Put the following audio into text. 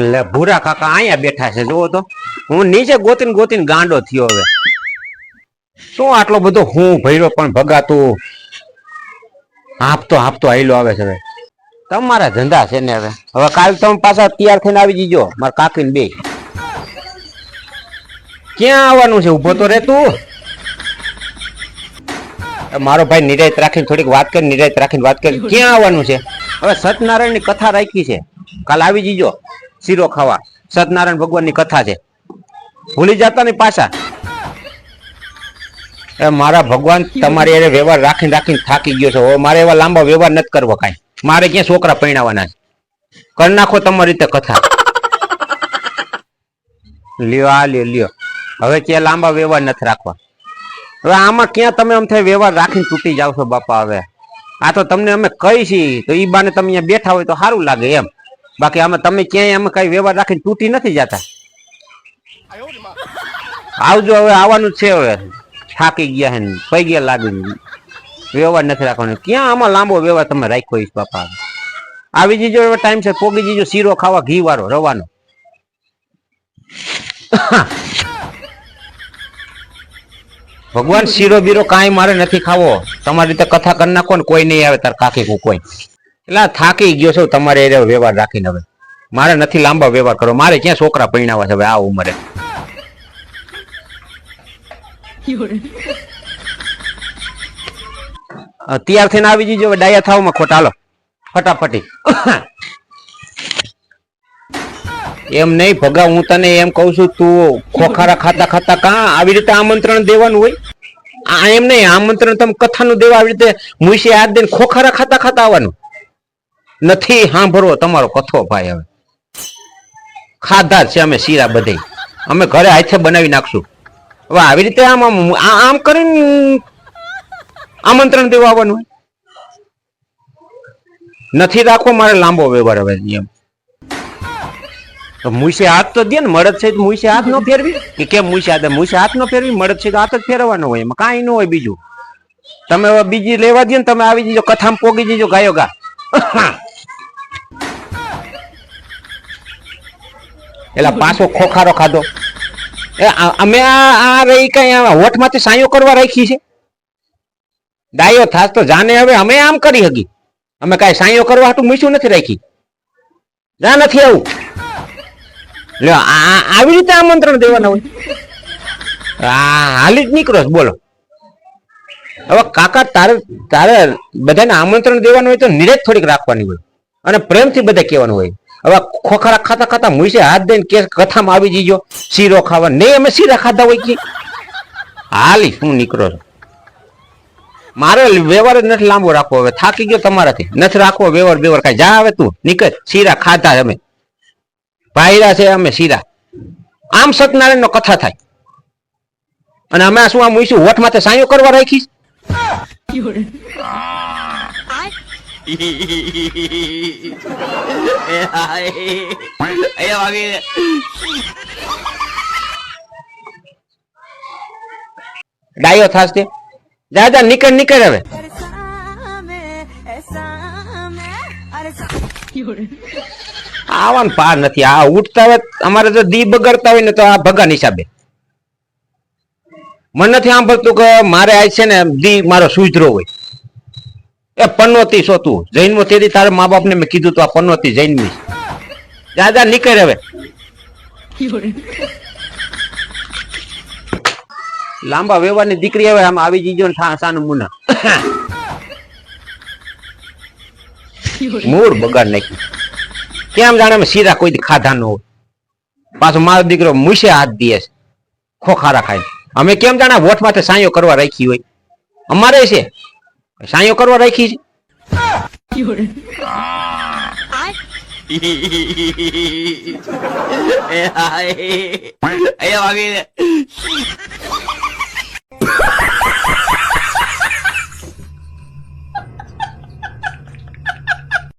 લે ભૂરા કાકા અહીંયા બેઠા છે જોવો તો હું નીચે ગોતીને ગોતીને ગાંડો થયો હવે શું આટલો બધો હું ભર્યો પણ ભગાતું હાંફતો આયલો આવે છે હવે તમારા ધંધા છે ને હવે કાલ તમે પાછા તૈયાર થઈને આવી જજો મારા કાકીને બે ક્યાં આવવાનું છે ઉભો તો રે તું મારો ભાઈ નિરાયત રાખીને થોડીક વાત કરી નિરાયત રાખીને વાત કરી ક્યાં આવવાનું છે હવે સત્યનારાયણ ની કથા રાખી છે કાલ આવી જજો શીરો ખાવા સત્યનારાયણ ભગવાન ની કથા છે ભૂલી જતા નહીં પાછા મારા ભગવાન તમારી એ વ્યવહાર રાખીને થાકી ગયો છે હવે મારે એવા લાંબા વ્યવહાર નથી કરવો કાંઈ મારે ક્યાં છોકરા પરણાવવાના છે કરી નાખો તમારી રીતે કથા લ્યો હવે ક્યાં લાંબા વ્યવહાર નથી રાખવા હવે આમાં ક્યાં તમે આમ થાય વ્યવહાર રાખીને તૂટી જાવ છો બાપા હવે આ તો તમને અમે કહી છીએ તો ઈ બાને તમે અહીંયા બેઠા હોય તો સારું લાગે એમ બાકી આમાં તમે ક્યાંય અમે કઈ વ્યવહાર રાખીને તૂટી નથી જતા આવજો હવે આવવાનું જ છે હવે થાકી ગયા હે પૈગયા લાગી વ્યવહાર નથી રાખવાનો ક્યાં આમાં લાંબો વ્યવહાર તમે રાખ્યો છે બાપા આવી જજો હવે ટાઈમ છે પોગી જજો શીરો ખાવા ઘી વાળો રવાનો ભગવાન શીરો બીરો કાંઈ મારે નથી ખાવો તમારી રીતે કથા કરી નાખો ને કોઈ નહીં આવે તાર કાકી કોઈ એટલે થાકી ગયો છો તમારે એ વ્યવહાર રાખીને હવે મારે નથી લાંબા વ્યવહાર કરો મારે ક્યાં છોકરા પરણાવા છે હવે આ ઉંમરે તૈયાર થઈને આવી જજો હવે ડાયા થાવમાં ખોટા હાલો ફટાફટી એમ નહીં ભગા હું તને એમ કઉ છું તું ખોખારા ખાતા ખાતા કાં આવી રીતે આમંત્રણ દેવાનું હોય આ એમ નહીં આમંત્રણ તમે કથાનું દેવા આવી રીતે મુઈસે હાથ દઈને ખોખારા ખાતા ખાતા આવવાનું નથી સાંભળવો તમારો કથો ભાઈ હવે ખાધા છે અમે શીરા બધે અમે ઘરે હાથે બનાવી નાખશું હવે આવી રીતે આમ આમ કરીને આમંત્રણ દેવા આવવાનું હોય નથી રાખવો મારે લાંબો વ્યવહાર હવે એમ તો મુઈસે હાથ તો દે ને મળદ છે મુઈસે હાથ ન ફેરવી કે કેમ મુઈસે હાથ ન ફેરવી મળદ છે તો હાથ જ ફેરવવાનો હોય એમાં કાંઈ ન હોય બીજું તમે હવે બીજી લેવા દે ને તમે આવી જજો કથામાં પોગી જજો ગાયો ગા એટલે પાછો ખોખારો ખાધો અમે આ રહી કઈ હોઠ માંથી સાયો કરવા રાખી છે ડાયો થાસ તો જાને હવે અમે આમ કરી હકી અમે કઈ સાયો કરવા હાટું મૂછું નથી રાખી જા નથી આવું આવી રીતે આમંત્રણ દેવાના હોય હાલી જ નીકળો બોલો હવે કાકા તારે બધાને આમંત્રણ દેવાનું હોય તો નિરેજ થોડીક રાખવાની હોય અને પ્રેમથી બધા કહેવાનું હોય હવે ખોખરા ખાતા ખાતા મુઈસે હાથ દઈને કે કથામાં આવી જજો શીરો ખાવા નહીં અમે શીરા ખાધા હોય કે હાલી શું નીકળો છો મારે વ્યવહાર જ નથી લાંબો રાખવો હવે થાકી ગયો તમારાથી નથી રાખવો વ્યવહાર કઈ જા આવે તું નીકળ શીરા ખાધા અમે ભાઈરા છે અમે શીરા આમ સત્યનારાયણ નો કથા થાય અને અમે શું આમ મૂઈશું હોઠ માથે સાયો કરવા રાખીશ ડાયો થાસ તે જા નીકળ હવે આવાનું પાર નથી આ ઉઠતા હોય અમારે તો દી બગડતા હોય ને તો આ ભગા હિસાબે મને નથી સાંભળતું કે મારે આ છે ને દી મારો સુધરો હોય એ પનોતી સોતું જૈનમો તેથી તારા મા બાપ ને મેં કીધું તો આ પનોતી જૈનમી જા નીકળ હવે લાંબા વ્યવહારની દીકરી હવે આમ આવી જીજો ને સાનું મુના મૂળ બગાડ નાખી કેમ જાણે અમે શીરા કોઈ ખાધા ન હોય પાછો મારો દીકરો મૂસે હાથ દે છે ખોખારા ખાય અમે કેમ જાણે વોટ માથે સાયો કરવા રાખી હોય અમારે છે સાયો કરવા રાખી છે